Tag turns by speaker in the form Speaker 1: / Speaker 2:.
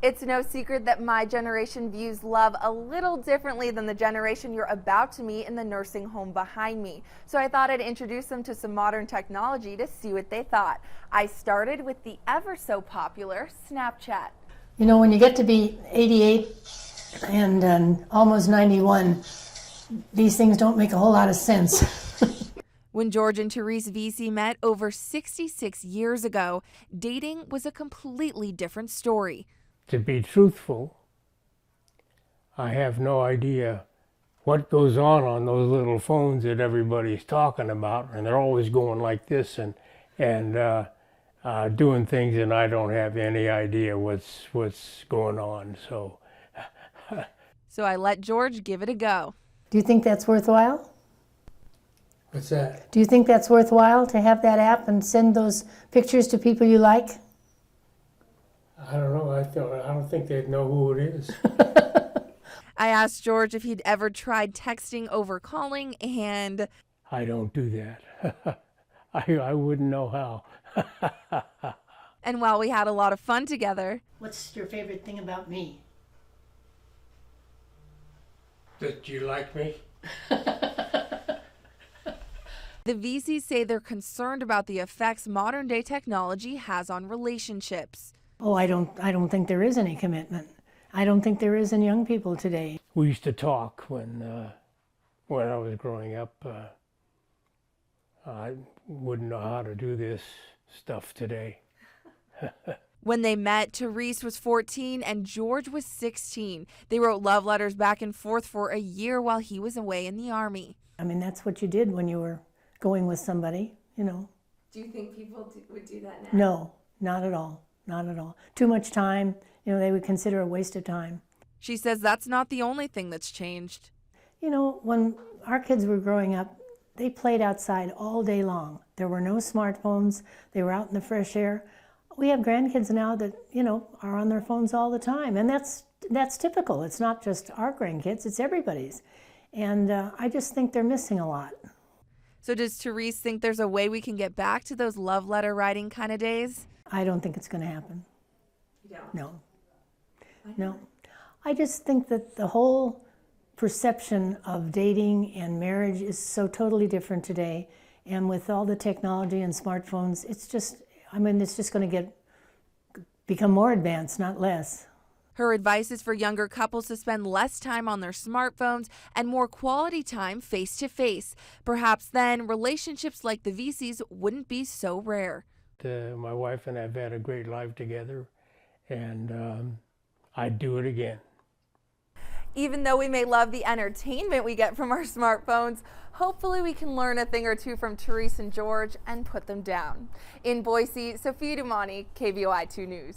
Speaker 1: It's no secret that my generation views love a little differently than the generation you're about to meet in the nursing home behind me. So I thought I'd introduce them to some modern technology to see what they thought. I started with the ever so popular Snapchat.
Speaker 2: You know, when you get to be 88 and almost 91, these things don't make a whole lot of sense.
Speaker 1: When George and Therese Vesey met over 66 years ago, dating was a completely different story.
Speaker 3: To be truthful, I have no idea what goes on those little phones that everybody's talking about, and they're always going like this and doing things, and I don't have any idea what's going on. So
Speaker 1: I let George give it a go.
Speaker 2: Do you think that's worthwhile?
Speaker 3: what's that?
Speaker 2: Do you think that's worthwhile to have that app and send those pictures to people you like?
Speaker 3: I don't know. I don't think they'd know who it is.
Speaker 1: I asked George if he'd ever tried texting over calling, and
Speaker 3: I don't do that. I wouldn't know how.
Speaker 1: and while we had a lot of fun together.
Speaker 2: What's your favorite thing about me?
Speaker 3: That you like me?
Speaker 1: The Veseys say they're concerned about the effects modern day technology has on relationships.
Speaker 2: Oh, I don't think there is any commitment. I don't think there is in young people today.
Speaker 3: We used to talk when I was growing up. I wouldn't know how to do this stuff today.
Speaker 1: When they met, Therese was 14 and George was 16. They wrote love letters back and forth for a year while he was away in the Army.
Speaker 2: I mean, that's what you did when you were going with somebody, you know.
Speaker 1: Do you think people would do that now?
Speaker 2: No, not at all. Not at all. Too much time, you know, they would consider a waste of time.
Speaker 1: She says that's not the only thing that's changed.
Speaker 2: You know, when our kids were growing up, they played outside all day long. There were no smartphones. They were out in the fresh air. We have grandkids now that, you know, are on their phones all the time. And that's typical. It's not just our grandkids, it's everybody's. And I just think they're missing a lot.
Speaker 1: So does Therese think there's a way we can get back to those love letter writing kind of days?
Speaker 2: I don't think it's going to happen.
Speaker 1: You don't?
Speaker 2: No. No. I just think that the whole perception of dating and marriage is so totally different today. And with all the technology and smartphones, it's just going to become more advanced, not less.
Speaker 1: Her advice is for younger couples to spend less time on their smartphones and more quality time face to face. Perhaps then relationships like the Veseys wouldn't be so rare.
Speaker 3: My wife and I have had a great life together, and I'd do it again.
Speaker 1: Even though we may love the entertainment we get from our smartphones, hopefully we can learn a thing or two from Therese and George and put them down. In Boise, Sophia Dumani, KVOI 2 News.